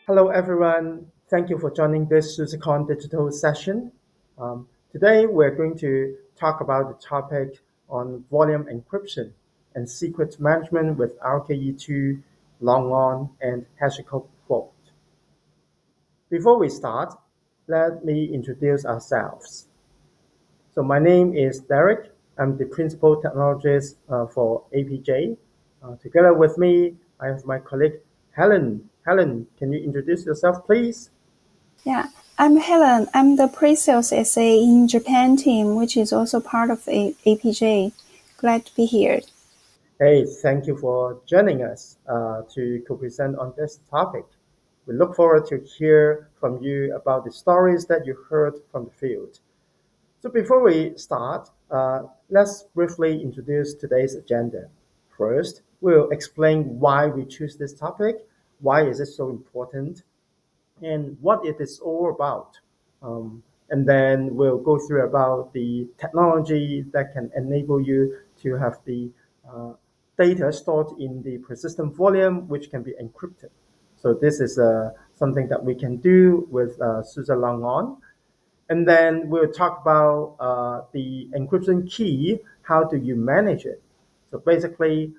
Hello, everyone. Thank you for joining this SUSECON digital session. Today, we're going to talk about the topic on volume encryption and secret management with RKE2, Longhorn, and Hashicorp Vault. Before we start, let me introduce ourselves. So my name is Derek. I'm the principal technologist for APJ. Together with me, I have my colleague Helen. Helen, can you introduce yourself, please? Yeah, I'm Helen. I'm the pre-sales SA in Japan team, which is also part of APJ. Glad to be here. Hey, thank you for joining us to co-present on this topic. We look forward to hear from you about the stories that you heard from the field. So before we start, let's briefly introduce today's agenda. First, we'll explain why we choose this topic, why is it so important, and what it is all about. And then we'll go through about the technology that can enable you to have the uh, data stored in the persistent volume, which can be encrypted. So this is something that we can do with SUSE Longhorn. And then we'll talk about the encryption key. How do you manage it? So basically,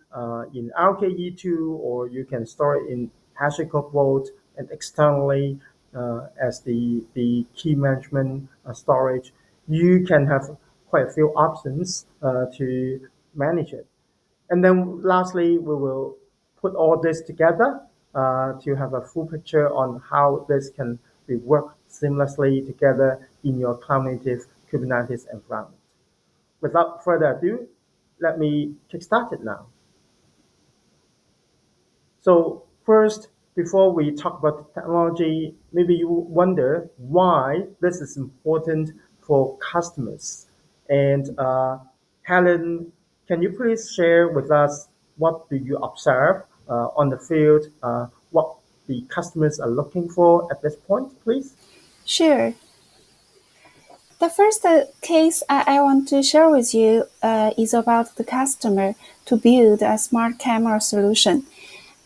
in RKE2, or you can store it in Hashicorp Vault and externally as the key management storage, you can have quite a few options to manage it. And then lastly, we will put all this together to have a full picture on how this can be work seamlessly together in your cloud native Kubernetes environment. Without further ado, let me kickstart it now. So first, before we talk about the technology, maybe you wonder why this is important for customers. And Helen, can you please share with us what do you observe on the field, what the customers are looking for at this point, please? Sure. The first case I want to share with you is about the customer to build a smart camera solution.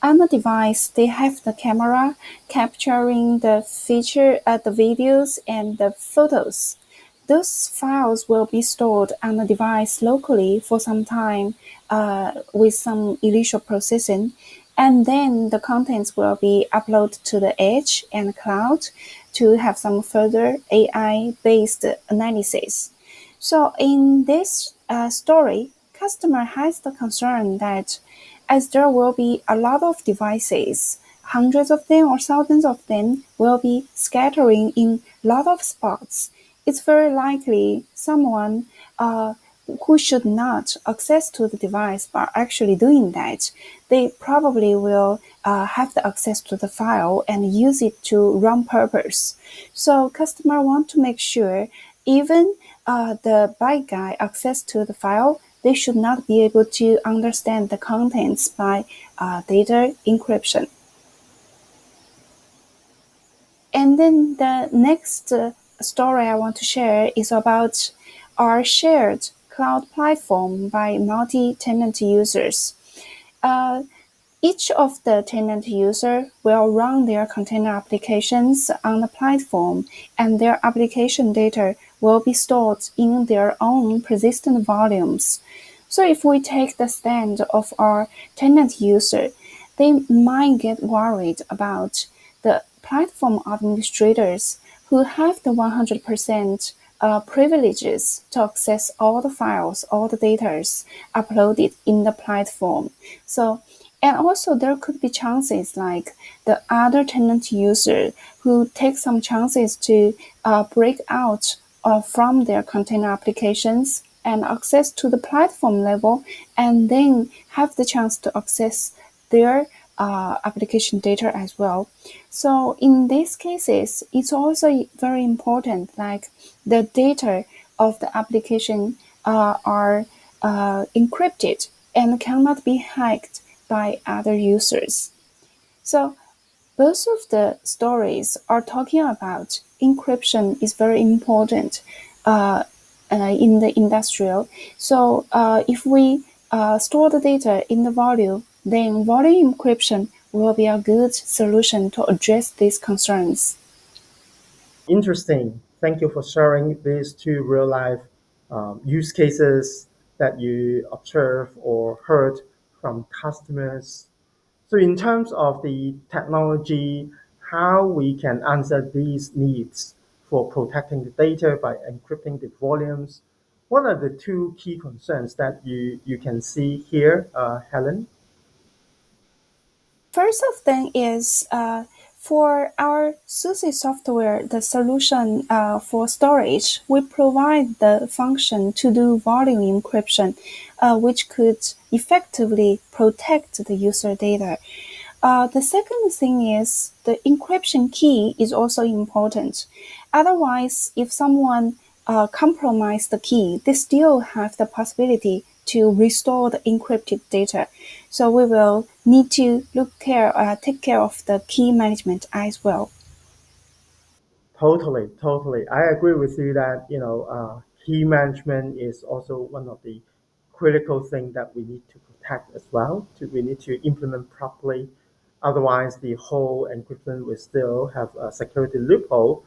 On the device, they have the camera capturing the videos and the photos. Those files will be stored on the device locally for some time with some initial processing, and then the contents will be uploaded to the edge and cloud to have some further AI-based analysis. So in this story, customer has the concern that as there will be a lot of devices, hundreds of them or thousands of them will be scattering in a lot of spots. It's very likely someone who should not access to the device but actually doing that, they probably will have the access to the file and use it to wrong purpose. So customer want to make sure even the bad guy access to the file, they should not be able to understand the contents by data encryption. And then the next story I want to share is about our shared cloud platform by multi-tenant users. Uh, each of the tenant user will run their container applications on the platform, and their application data will be stored in their own persistent volumes. So if we take the stand of our tenant user, they might get worried about the platform administrators who have the 100% privileges to access all the files, all the data uploaded in the platform. So, and also there could be chances like the other tenant user who take some chances to break out from their container applications and access to the platform level, and then have the chance to access their application data as well. So in these cases, it's also very important, like the data of the application are encrypted and cannot be hacked by other users. So both of the stories are talking about encryption is very important in the industrial. So if we store the data in the volume, then volume encryption will be a good solution to address these concerns. Interesting. Thank you for sharing these two real life use cases that you observed or heard from customers. So, in terms of the technology, how we can answer these needs for protecting the data by encrypting the volumes, what are the two key concerns that you can see here, Helen? First of them is for our SUSE software, the solution for storage, we provide the function to do volume encryption, which could effectively protect the user data. The second thing is the encryption key is also important. Otherwise, if someone compromise the key, they still have the possibility to restore the encrypted data. So we will need to take care of the key management as well. Totally, totally. I agree with you that key management is also one of the critical things that we need to protect as well. We need to implement properly. Otherwise, the whole encryption will still have a security loophole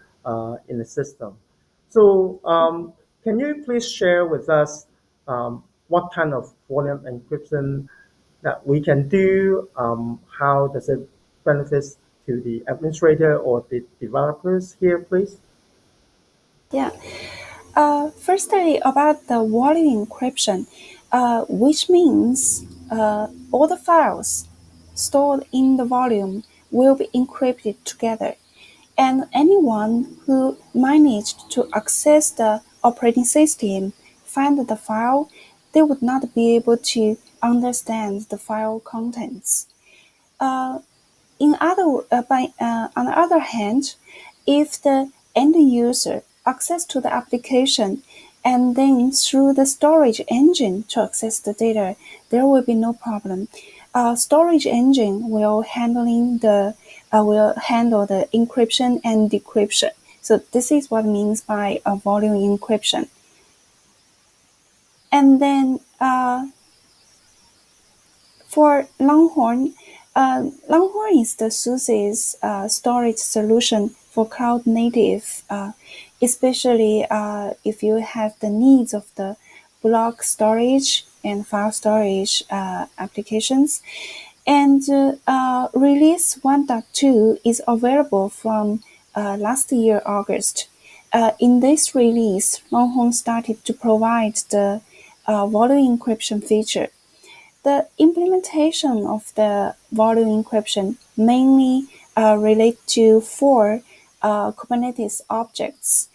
in the system. So, can you please share with us what kind of volume encryption that we can do? How does it benefit to the administrator or the developers here, please? Yeah. Firstly, about the volume encryption, which means all the files stored in the volume will be encrypted together, and anyone who managed to access the operating system, find the file, they would not be able to understand the file contents. Uh, on the other hand, if the end user access to the application and then through the storage engine to access the data, there will be no problem. Storage engine will handle the encryption and decryption. So this is what it means by a volume encryption. And then for Longhorn, Longhorn is the SUSE's storage solution for cloud native, especially if you have the needs of the block storage and file storage applications. And release 1.2 is available from last year, August. In this release, Longhorn started to provide the volume encryption feature. The implementation of the volume encryption mainly relate to four Kubernetes objects.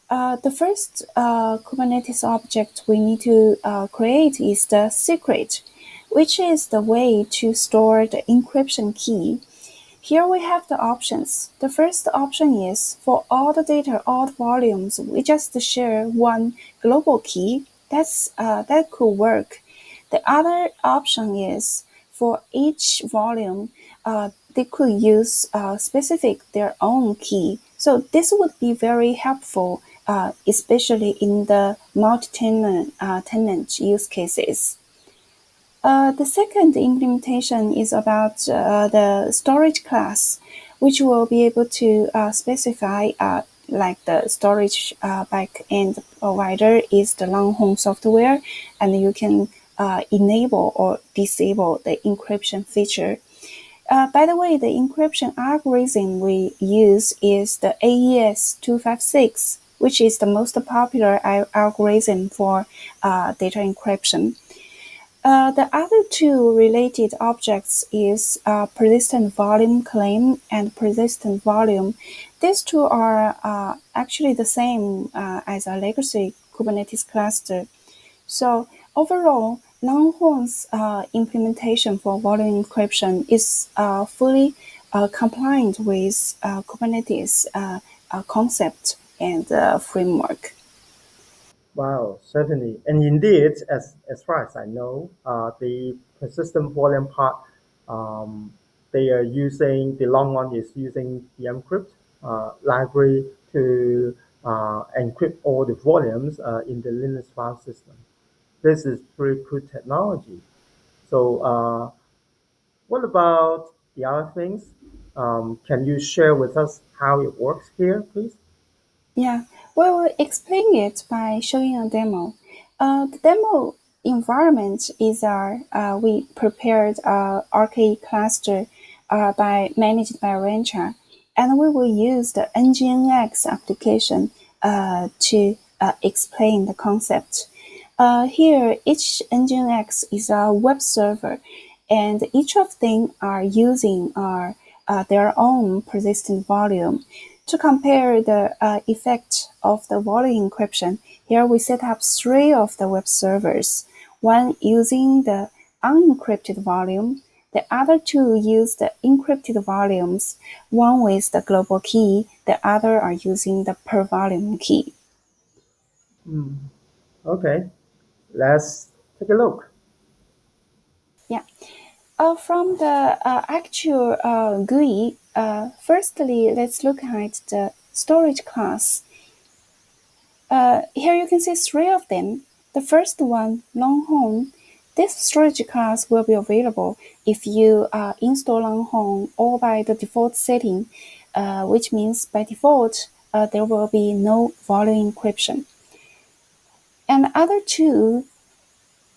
The first Kubernetes object we need to create is the secret, which is the way to store the encryption key. Here we have the options. The first option is for all the data, all the volumes, we just share one global key. That could work. The other option is for each volume, they could use specific their own key. So this would be very helpful, especially in the multi-tenant tenant use cases. The second implementation is about the storage class, which will be able to specify like the storage backend provider is the Longhorn software, and you can enable or disable the encryption feature. By the way, the encryption algorithm we use is the AES 256, which is the most popular algorithm for data encryption. The other two related objects is persistent volume claim and persistent volume. These two are actually the same as a legacy Kubernetes cluster. So overall, Longhorn's implementation for volume encryption is fully compliant with Kubernetes concept and framework. Wow, certainly. And indeed, as far as I know, the persistent volume part, they are using, the long one is using the encrypt library to encrypt all the volumes in the Linux file system. This is pretty good technology. So What about the other things? Can you share with us how it works here, please? Yeah, we will explain it by showing a demo. The demo environment is we prepared a RKE cluster managed by Rancher, and we will use the Nginx application to explain the concept. Here, each Nginx is a web server, and each of them are using their own persistent volume. To compare the effect of the volume encryption, here we set up 3 of the web servers, one using the unencrypted volume, the other 2 use the encrypted volumes, one with the global key, the other are using the per volume key. Okay, let's take a look. Yeah. From the actual GUI, firstly, let's look at the storage class. Here you can see 3 of them. The first one, Longhorn, this storage class will be available if you install Longhorn or by the default setting, which means by default there will be no volume encryption. And the other 2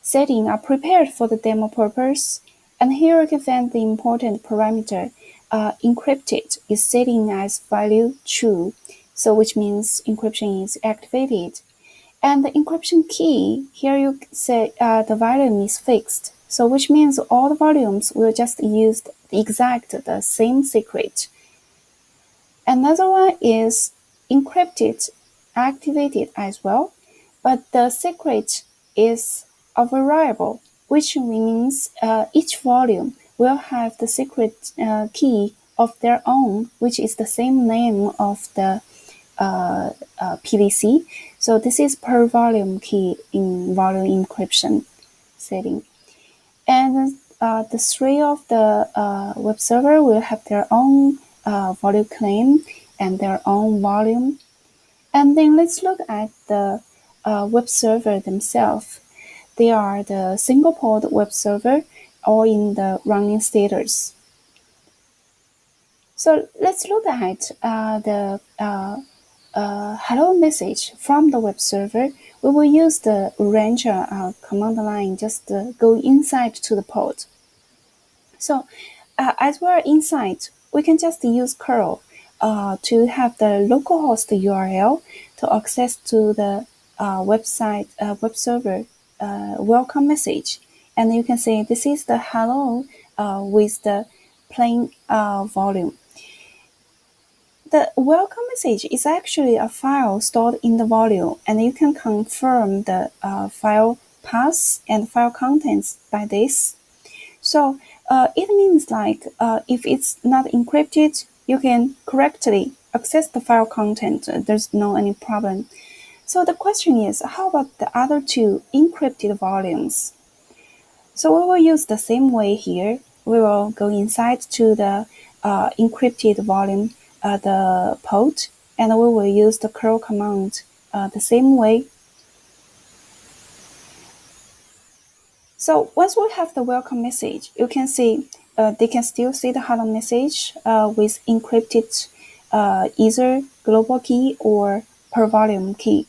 settings are prepared for the demo purpose. And here you can find the important parameter. Encrypted is setting as value true, so which means encryption is activated. And the encryption key, here you say the volume is fixed, so which means all the volumes will just use the same secret. Another one is encrypted, activated as well, but the secret is a variable, which means each volume will have the secret key of their own, which is the same name of the PVC. So this is per volume key in volume encryption setting. And the 3 of the web server will have their own volume claim and their own volume. And then let's look at the web server themselves. They are the single port web server or in the running status. So let's look at the hello message from the web server. We will use the Ranger command line, just go inside to the port. So as we're inside, we can just use curl to have the localhost URL to access to the web server welcome message. And you can see this is the hello with the plain volume. The welcome message is actually a file stored in the volume, and you can confirm the file path and file contents by this. So it means like if it's not encrypted, you can correctly access the file content. There's no any problem. So the question is, how about the other 2 encrypted volumes? So we will use the same way here. We will go inside to the encrypted volume, the port, and we will use the curl command the same way. So once we have the welcome message, you can see they can still see the hello message with encrypted either global key or per volume key.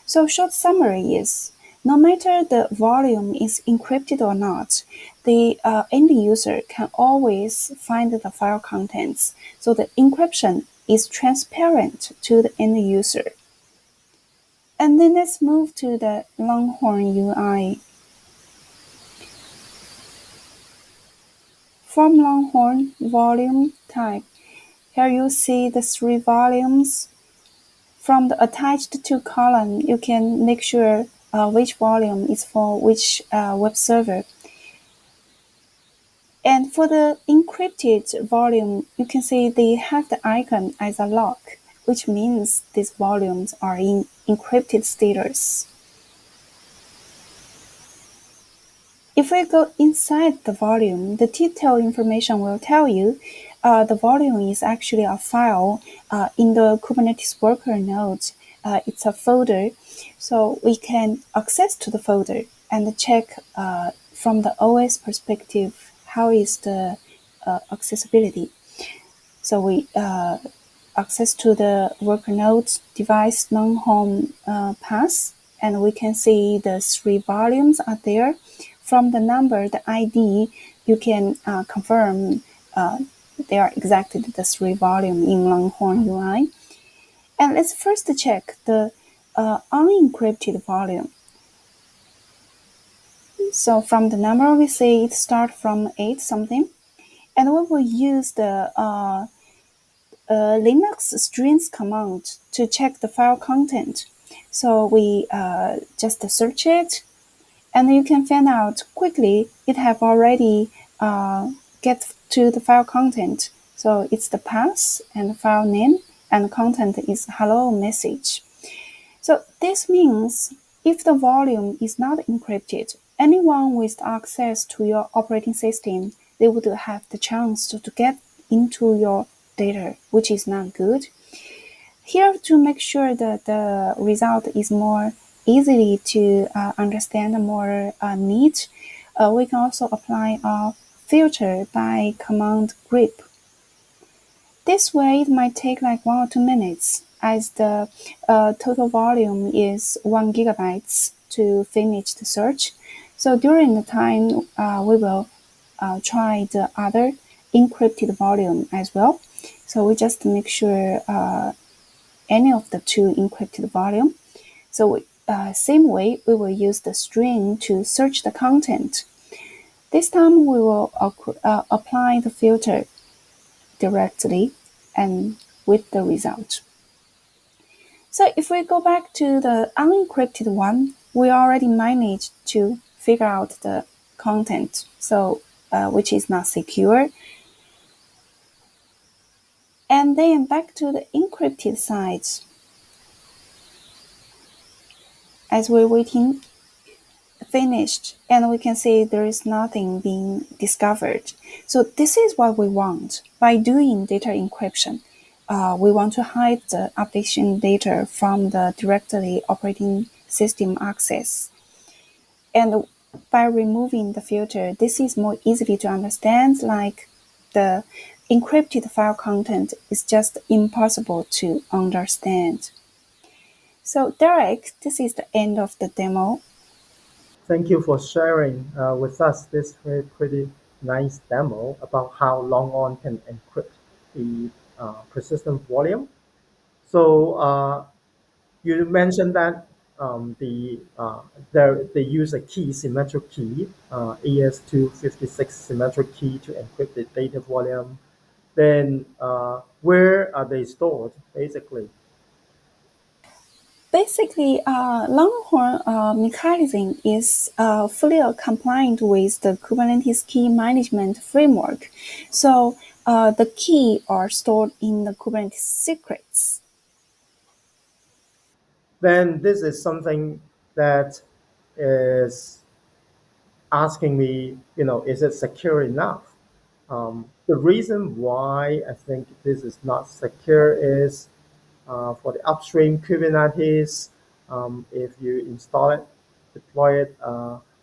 So short summary is, no matter the volume is encrypted or not, the end user can always find the file contents. So the encryption is transparent to the end user. And then let's move to the Longhorn UI. From Longhorn volume type, here you see the 3 volumes. From the attached to column, you can make sure which volume is for which web server. And for the encrypted volume, you can see they have the icon as a lock, which means these volumes are in encrypted status. If we go inside the volume, the detailed information will tell you the volume is actually a file in the Kubernetes worker node. It's a folder, so we can access to the folder and check from the OS perspective how is the accessibility. So we access to the worker node device Longhorn path, and we can see the three volumes are there. From the number, the ID, you can confirm they are exactly the three volume in Longhorn UI. And let's first check the unencrypted volume. So from the number, we see it start from 8 something, and we will use the Linux strings command to check the file content. So we just search it, and you can find out quickly it have already get to the file content. So it's the path and the file name, and content is hello message. So this means if the volume is not encrypted, anyone with access to your operating system, they would have the chance to get into your data, which is not good. Here, to make sure that the result is more easily to understand, more neat, we can also apply a filter by command grep. This way, it might take like 1 or 2 minutes, as the total volume is 1 GB to finish the search. So during the time, we will try the other encrypted volume as well. So we just make sure any of the two encrypted volume. So same way, we will use the string to search the content. This time we will apply the filter directly and with the result. So if we go back to the unencrypted one, we already managed to figure out the content, so which is not secure. And then back to the encrypted side. As we're waiting, finished, and we can see there is nothing being discovered. So this is what we want. By doing data encryption, we want to hide the application data from the directly operating system access. And by removing the filter, this is more easily to understand, like the encrypted file content is just impossible to understand. So Derek, this is the end of the demo. Thank you for sharing with us this very pretty nice demo about how Longhorn can encrypt the persistent volume. So you mentioned that they use a key, symmetric key, ES256 symmetric key to encrypt the data volume. Then where are they stored, basically? Basically, Longhorn mechanism is fully compliant with the Kubernetes key management framework. So the key are stored in the Kubernetes secrets. Then this is something that is asking me, is it secure enough? The reason why I think this is not secure is for the upstream Kubernetes, if you install it, deploy it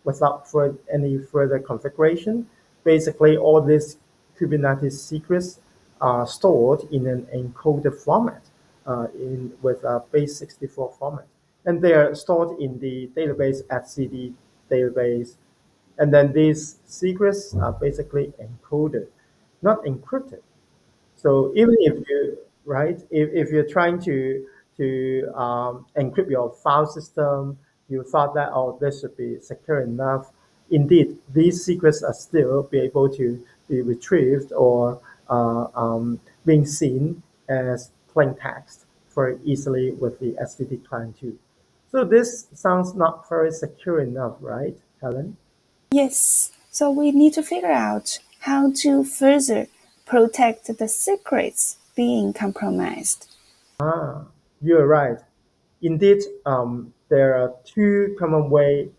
without any further configuration, basically all these Kubernetes secrets are stored in an encoded format with a base64 format. And they are stored in the database etcd database. And then these secrets are basically encoded, not encrypted. So even if you right, if you're trying to encrypt your file system, you thought that this should be secure enough. Indeed, these secrets are still be able to be retrieved or being seen as plain text very easily with the STD client too. So this sounds not very secure enough, right, Helen? Yes, so we need to figure out how to further protect the secrets being compromised. Ah, you're right. Indeed, there are two common ways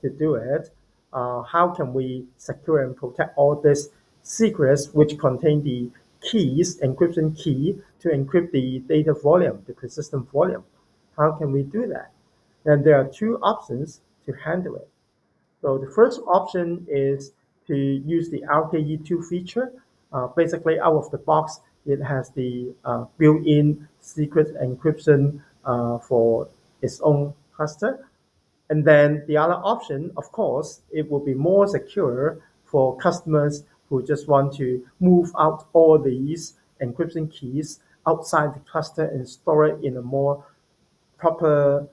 to do it. How can we secure and protect all these secrets which contain the keys, encryption key to encrypt the data volume, the persistent volume? How can we do that? And there are two options to handle it. So the first option is to use the RKE2 feature. Basically, out of the box, it has the built-in secret encryption for its own cluster. And then the other option, of course, it will be more secure for customers who just want to move out all these encryption keys outside the cluster and store it in a more proper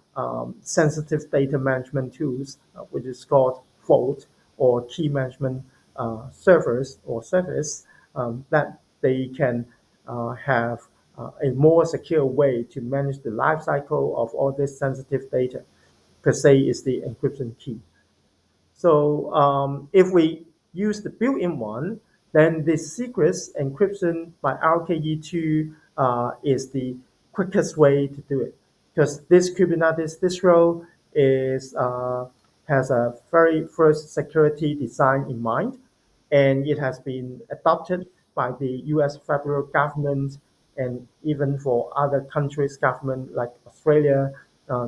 sensitive data management tools, which is called Vault or key management servers or service that they can have a more secure way to manage the life cycle of all this sensitive data. Per se is the encryption key. So if we use the built-in one, then the secrets encryption by RKE2 is the quickest way to do it because this Kubernetes distro is has a very first security design in mind, and it has been adopted by the U.S. federal government and even for other countries' government like Australia,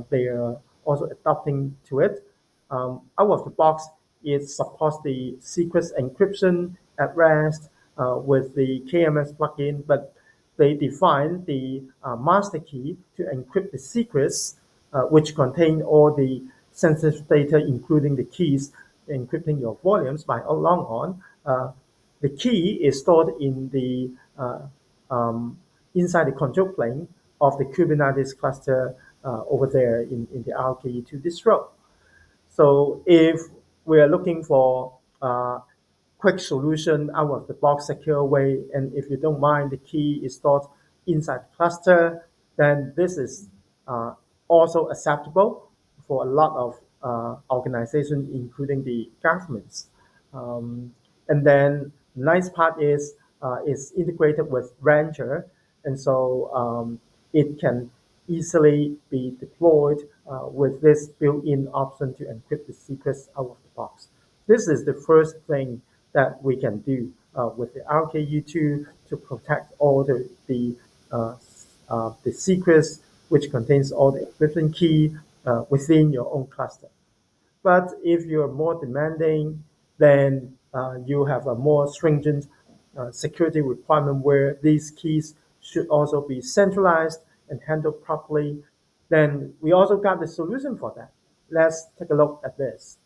they are also adopting to it. Out of the box, it supports the secrets encryption at rest with the KMS plugin, but they define the master key to encrypt the secrets, which contain all the sensitive data, including the keys, encrypting your volumes by Longhorn. The key is stored in the inside the control plane of the Kubernetes cluster over there in the RKE2 distro. So if we are looking for a quick solution out of the box secure way, and if you don't mind the key is stored inside the cluster, then this is also acceptable for a lot of organizations, including the governments. And then the nice part is it's integrated with Rancher, and so it can easily be deployed with this built-in option to encrypt the secrets out of the box. This is the first thing that we can do with the RKE2 to protect all the secrets which contains all the encryption key within your own cluster. But if you're more demanding, then you have a more stringent security requirement where these keys should also be centralized and handled properly. Then we also got the solution for that. Let's take a look at this.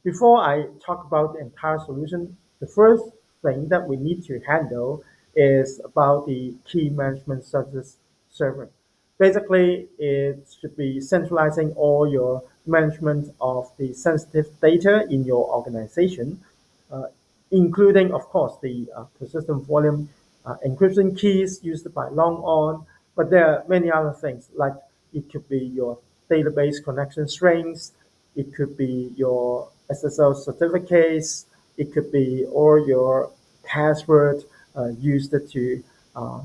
Before I talk about the entire solution, the first thing that we need to handle is about the key management service server. Basically, it should be centralizing all your management of the sensitive data in your organization, uh, including, of course, the persistent volume encryption keys used by Longhorn. But there are many other things, like it could be your database connection strings, it could be your SSL certificates, it could be all your password used to uh,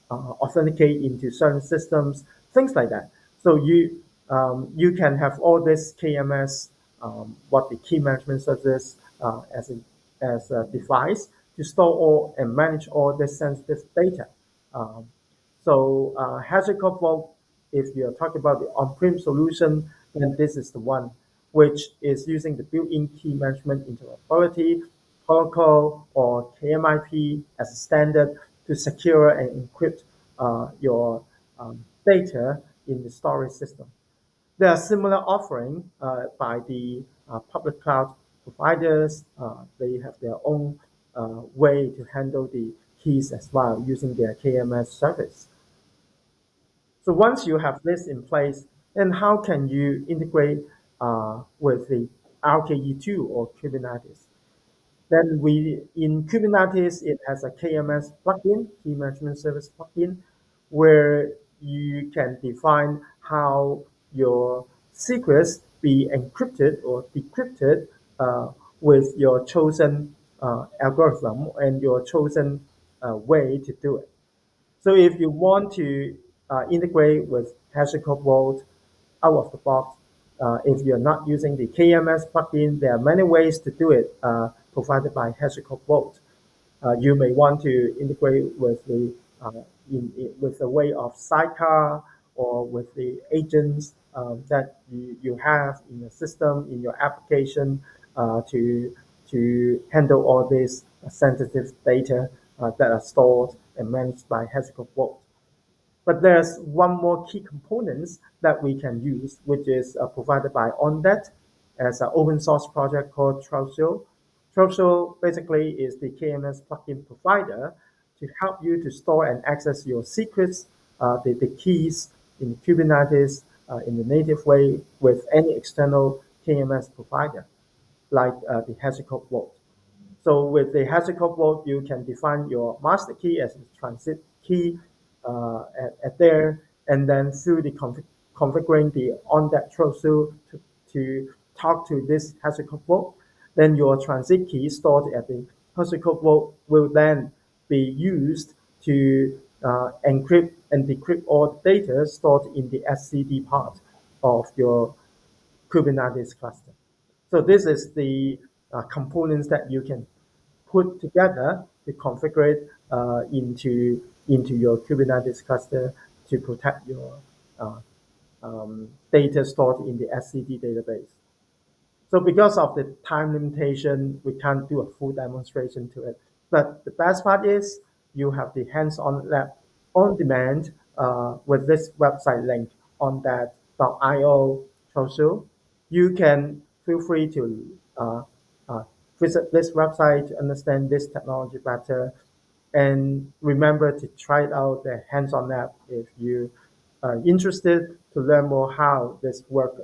authenticate into certain systems, things like that. So you can have all this KMS, what the key management service as a device to store all and manage all this sensitive data. Um, so Hashicorp Vault, if you're talking about the on-prem solution, then this is the one which is using the built-in key management interoperability protocol or KMIP as a standard to secure and encrypt your data in the storage system. There are similar offerings by the public cloud providers. They have their own way to handle the keys as well using their KMS service. So once you have this in place, then how can you integrate with the RKE2 or Kubernetes? Then we in Kubernetes, it has a KMS plugin, key management service plugin, where you can define how your secrets be encrypted or decrypted with your chosen algorithm and your chosen way to do it. So if you want to integrate with Hashicorp Vault out of the box, if you're not using the KMS plugin, there are many ways to do it provided by Hashicorp Vault. You may want to integrate with uh, with the way of sidecar or with the agents that you have in your system, in your application to to handle all these sensitive data that are stored and managed by Hashicorp Vault. But there's one more key component that we can use, which is provided by OnDat as an open source project called Trousseau. Trousseau basically is the KMS plugin provider to help you to store and access your secrets, the keys in Kubernetes in the native way with any external KMS provider, like the Hashicorp Vault. So with the Hashicorp Vault, you can define your master key as a transit key at there, and then through the configuring the on that Trousseau to talk to this Hashicorp Vault, then your transit key stored at the Hashicorp Vault will then be used to encrypt and decrypt all data stored in the SCD part of your Kubernetes cluster. So this is the components that you can put together to configure it into your Kubernetes cluster to protect your uh, data stored in the SCD database. So because of the time limitation, we can't do a full demonstration to it. But the best part is you have the hands-on lab on demand with this website link on that .io Trousseau. You can feel free to uh, visit this website to understand this technology better. And remember to try it out the hands-on lab if you are interested to learn more how this works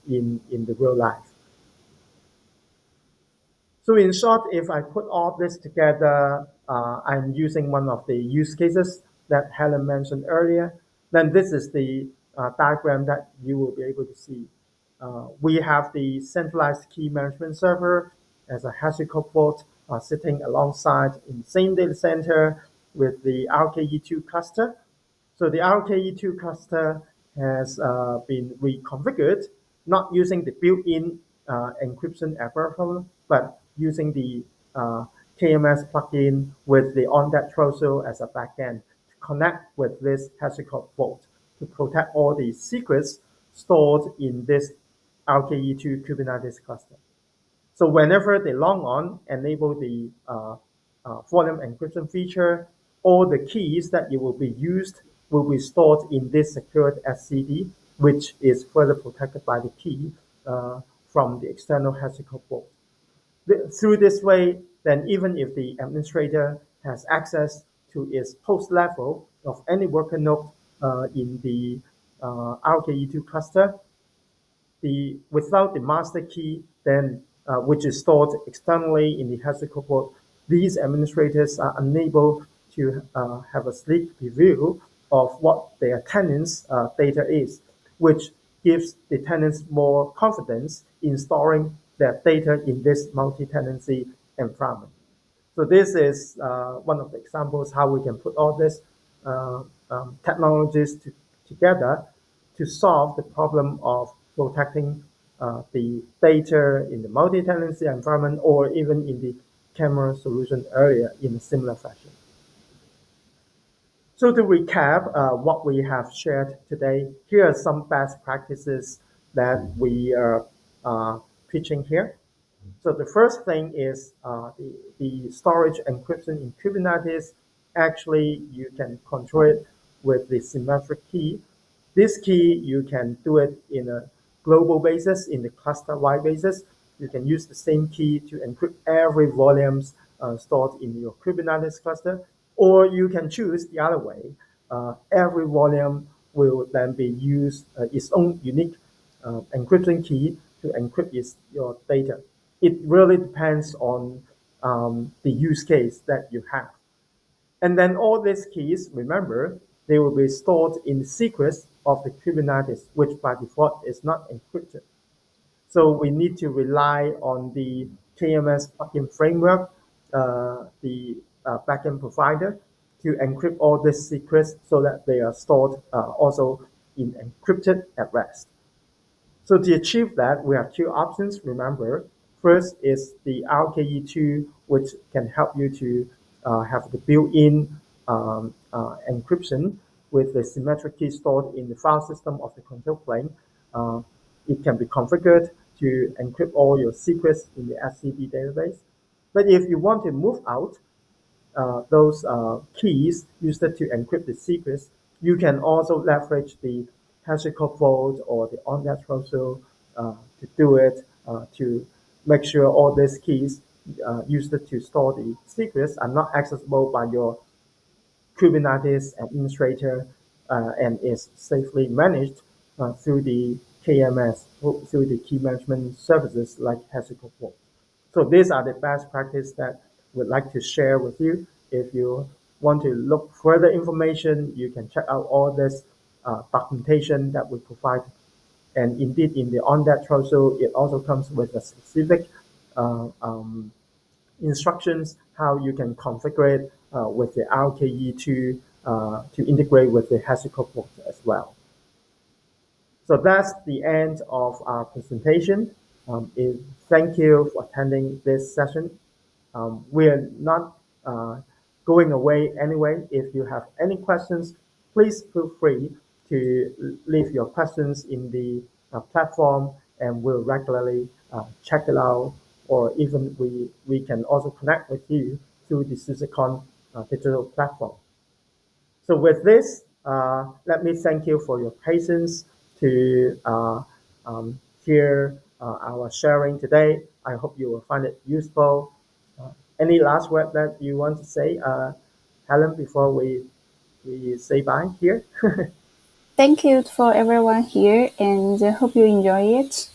in the real life. So in short, if I put all this together, I'm using one of the use cases that Helen mentioned earlier. Then this is the diagram that you will be able to see. We have the centralized key management server as a Hashicorp Vault sitting alongside in the same data center with the RKE2 cluster. So the RKE2 cluster has been reconfigured, not using the built-in encryption algorithm, but using the KMS plugin with the OnDat Trousseau as a backend to connect with this Hashicorp Vault to protect all the secrets stored in this RKE2 Kubernetes cluster. So whenever the Longhorn enable the volume encryption feature, all the keys that it will be used will be stored in this secured SCD, which is further protected by the key from the external Hashicorp Vault. Through this way, then even if the administrator has access to its post level of any worker node in the RKE2 cluster, without the master key, then which is stored externally in the Hashicorp Vault, these administrators are unable to have a sneak preview of what their tenants' data is, which gives the tenants more confidence in storing their data in this multi-tenancy environment. So this is one of the examples how we can put all these technologies together to solve the problem of protecting the data in the multi-tenancy environment or even in the camera solution area in a similar fashion. So to recap what we have shared today, here are some best practices that we are pitching here. So the first thing is the storage encryption in Kubernetes. Actually, you can control it with the symmetric key. This key, you can do it in a global basis, in the cluster-wide basis. You can use the same key to encrypt every volumes stored in your Kubernetes cluster, or you can choose the other way. Every volume will then be used its own unique encryption key to encrypt your data. It really depends on the use case that you have. And then all these keys, remember, they will be stored in the secrets of the Kubernetes, which by default is not encrypted. So we need to rely on the KMS plugin framework, the backend provider, to encrypt all these secrets so that they are stored also in encrypted at rest. So to achieve that, we have two options, remember. First is the RKE2, which can help you to have the built-in encryption with the symmetric key stored in the file system of the control plane. It can be configured to encrypt all your secrets in the SCP database. But if you want to move out those keys used to encrypt the secrets, you can also leverage the Hashicorp Vault or the on-net Trousseau to do it, to make sure all these keys used to store the secrets are not accessible by your Kubernetes administrator and is safely managed through the KMS, through the key management services like Hashicorp Vault. So these are the best practice that we'd like to share with you. If you want to look further information, you can check out all this documentation that we provide. And indeed, in the on that Trousseau, it also comes with a specific uh, um, instructions how you can configure it with the RKE2 to integrate with the Hashicorp Vault as well. So that's the end of our presentation. Thank you for attending this session. We're not going away anyway. If you have any questions, please feel free to leave your questions in the platform, and we'll regularly check it out, or even we can also connect with you through the SUSECON digital platform. So with this, let me thank you for your patience to hear our sharing today. I hope you will find it useful. Any last word that you want to say, Helen, before we say bye here? Thank you for everyone here and hope you enjoy it.